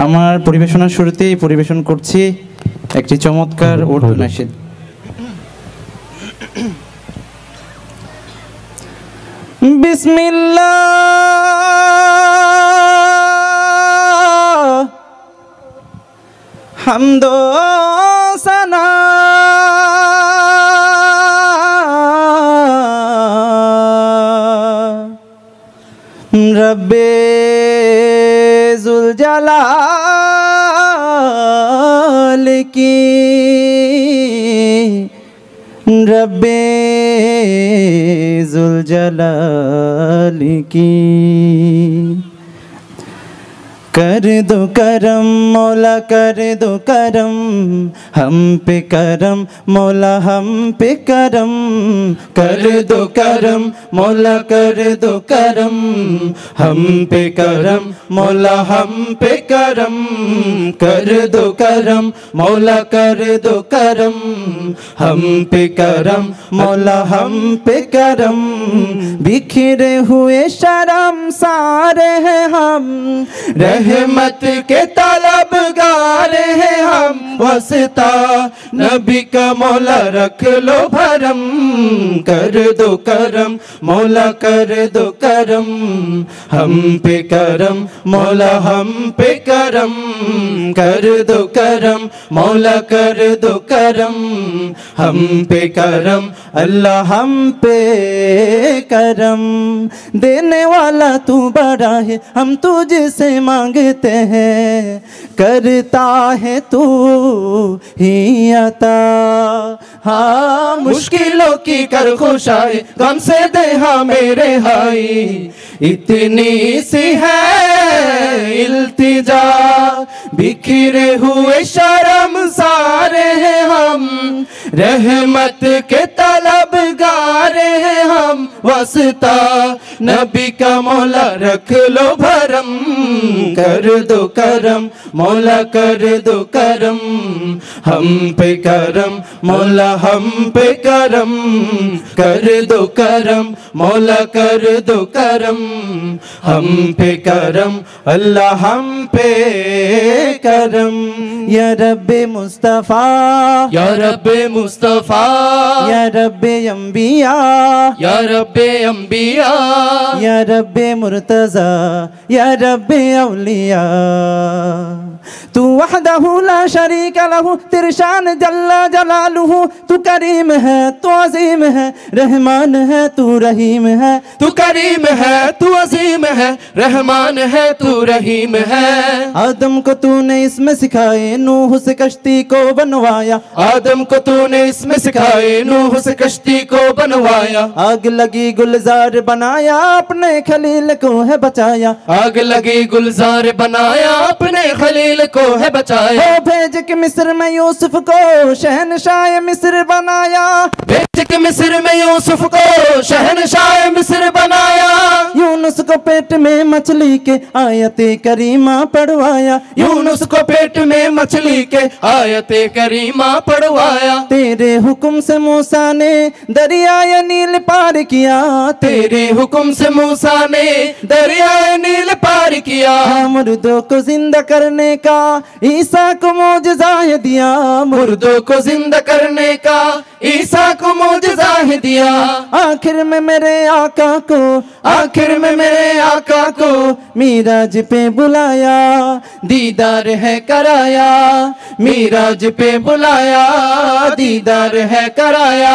আমার পরিবেশনার শুরুতেই পরিবেশন করছি একটি চমৎকার উর্দু নাশিদ। বিসমিল্লাহ হামদো সানা রব্বে जुल जलाल की रब्बे जुल जलाल की कर दो करम मौला कर दो करम हम पे करम मौला हम पे करम कर दो करम मौला कर दो करम हम पे करम मौला हम पे करम कर दो करम मौला कर दो करम हम पे करम मौला हम पे करम बिखरे हुए शर्म सारे हैं हम रहमत के तलबगार हैं हम वस्ता नबी का मौला रख लो भरम कर दो करम मौला कर दो करम हम पे करम मौला हम पे करम कर दो करम मौला कर दो करम हम पे करम अल्लाह हम पे करम देने वाला तू बड़ा है हम तुझसे मांगते हैं करता है तू ही अता हाँ मुश्किलों की कर खुशाई गम से दे हाँ मेरे हाई इतनी सी है इल्तिजा बिखरे हुए शर्म सारे हैं हम रहमत के तलबगार हैं हम वस्ता नबी का मौला रख लो भरम कर दो करम मौला कर दो करम हम पे करम मौला हम पे करम कर दो करम मौला कर दो करम हम पे करम अल्लाह हम पे करम या रब्बे मुस्तफा या रब्बे मुस्तफा या रब्बे अंबिया या रब्बे अंबिया या रब्बे मुर्तजा या रब्बे औलिया तू वहदहू ला शरीक लहू तेरे शान जल्ला जलालुहू तू करीम है तू अजीम है रहमान है तू रहीम है तू करीम है तू अजीम है रहमान है तू रहीम है आदम को तूने इसमें सिखाए नूह से कश्ती को बनवाया आदम को तूने इसमें सिखाए नूह से कश्ती को बनवाया आग लगी गुलजार बनाया अपने खलील को है बचाया आग लगी गुलजार बनाया अपने खलील को है बचाया ओ भेज के मिस्र में यूसुफ को शहनशाह मिस्र बनाया भेज के मिस्र में यूसुफ को शहनशाह मिस्र बनाया यूनुस को पेट में मछली के आयते करीमा पढ़वाया यूनुस को पेट में मछली के आयते करीमा पढ़वाया तेरे हुक्म से मूसा ने दरियाए नील पार किया तेरे हुक्म से मूसा ने दरियाए नील पार किया मुर्दों को जिंदा करने का ईसा को मौजज़ा है दिया मुर्दों को जिंदा करने का ईसा को मौजज़ा है दिया आखिर में मेरे आका को आखिर में मेरे आका को मीराज पे बुलाया दीदार है कराया मीराज पे बुलाया दीदार है कराया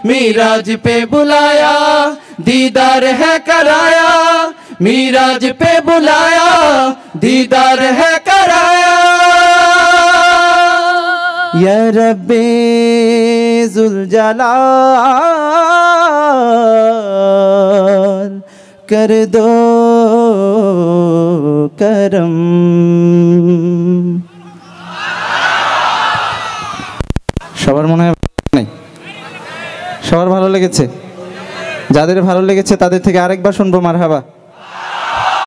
मीराज पे बुलाया दीदार है कराया मीराज पे बुलाया दीदार है कराया या रब्बे जुल जलाल कर दो करम সবার মনে হয় নাই সবার ভালো লেগেছে যাদের ভালো লেগেছে তাদের থেকে আরেকবার শুনবো মারহাবা